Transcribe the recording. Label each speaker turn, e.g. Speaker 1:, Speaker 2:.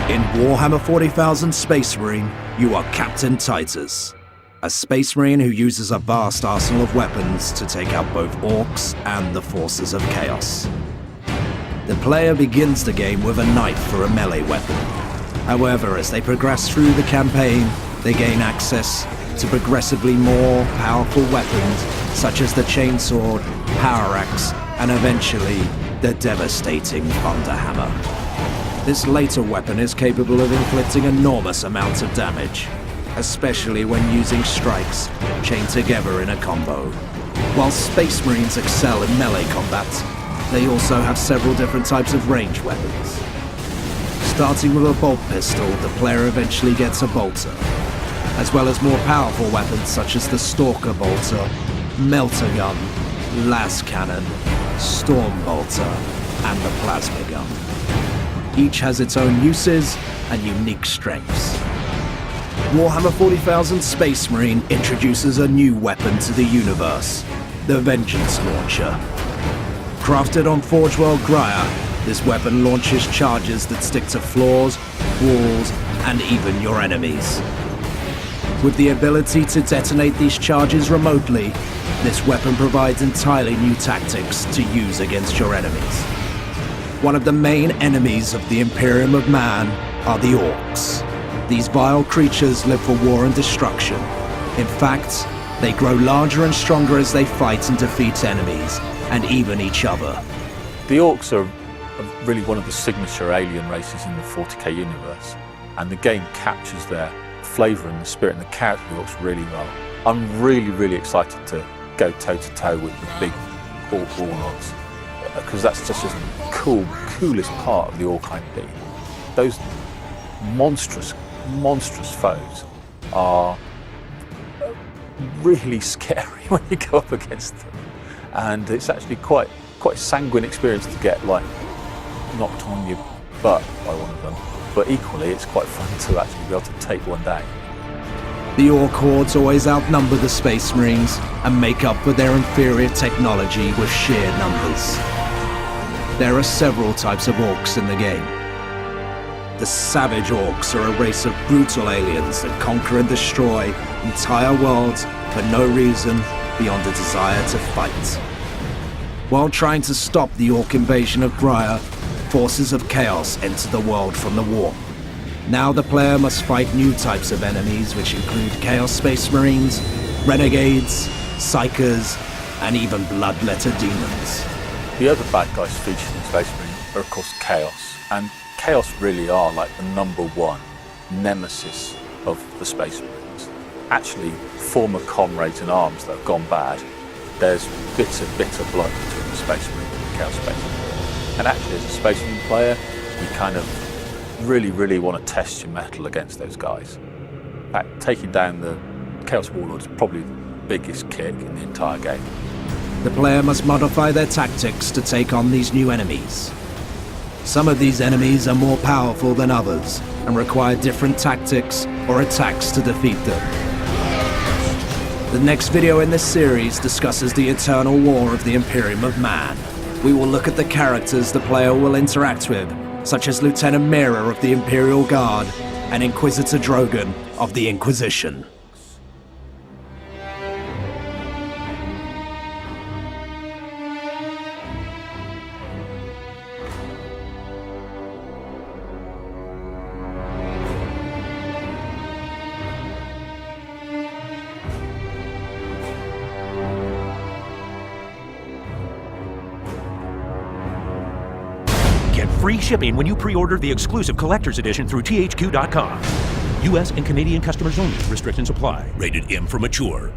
Speaker 1: In Warhammer 40,000 Space Marine, you are Captain Titus, a Space Marine who uses a vast arsenal of weapons to take out both orcs and the forces of chaos. The player begins the game with a knife for a melee weapon. However, as they progress through the campaign, they gain access to progressively more powerful weapons, such as the chainsword, power axe, and eventually the devastating thunderhammer. This later weapon is capable of inflicting enormous amounts of damage, especially when using strikes chained together in a combo. While Space Marines excel in melee combat, they also have several different types of ranged weapons. Starting with a bolt pistol, the player eventually gets a bolter, as well as more powerful weapons such as the Stalker Bolter, Melter Gun, Las Cannon, Storm Bolter, and the Plasma Gun. Each has its own uses and unique strengths. Warhammer 40,000 Space Marine introduces a new weapon to the universe, the Vengeance Launcher. Crafted on Forge World Graia, this weapon launches charges that stick to floors, walls, and even your enemies. With the ability to detonate these charges remotely, this weapon provides entirely new tactics to use against your enemies. One of the main enemies of the Imperium of Man are the Orcs. These vile creatures live for war and destruction. In fact, they grow larger and stronger as they fight and defeat enemies, and even each other.
Speaker 2: The Orcs are really one of the signature alien races in the 40k universe, and the game captures their flavour and the spirit and the character of the Orcs really well. I'm really excited to go toe-to-toe with the big Orc warlords, because that's just the coolest part of the Orc IP. Those monstrous foes are really scary when you go up against them, and it's actually quite sanguine experience to get knocked on your butt by one of them, but equally it's quite fun to actually be able to take one down.
Speaker 1: The Orc hordes always outnumber the Space Marines and make up for their inferior technology with sheer numbers. There are several types of Orcs in the game. The Savage Orcs are a race of brutal aliens that conquer and destroy entire worlds for no reason beyond a desire to fight. While trying to stop the Orc invasion of Graia, forces of chaos enter the world from the warp. Now the player must fight new types of enemies, which include Chaos Space Marines, Renegades, Psychers, and even Bloodletter Demons.
Speaker 2: The other bad guys featured in Space Marine are of course Chaos, and Chaos really are like the #1 nemesis of the Space Marines. Actually, former comrades in arms that have gone bad, there's bitter blood between the Space Marine and the Chaos Space Marine. And actually, as a Space Marine player, you kind of really want to test your mettle against those guys. In fact, taking down the Chaos Warlord is probably the biggest kick in the entire game.
Speaker 1: The player must modify their tactics to take on these new enemies. Some of these enemies are more powerful than others and require different tactics or attacks to defeat them. The next video in this series discusses the eternal war of the Imperium of Man. We will look at the characters the player will interact with, such as Lieutenant Mira of the Imperial Guard and Inquisitor Drogon of the Inquisition.
Speaker 3: Get free shipping when you pre-order the exclusive collector's edition through THQ.com. U.S. and Canadian customers only. Restrictions apply. Rated M for mature.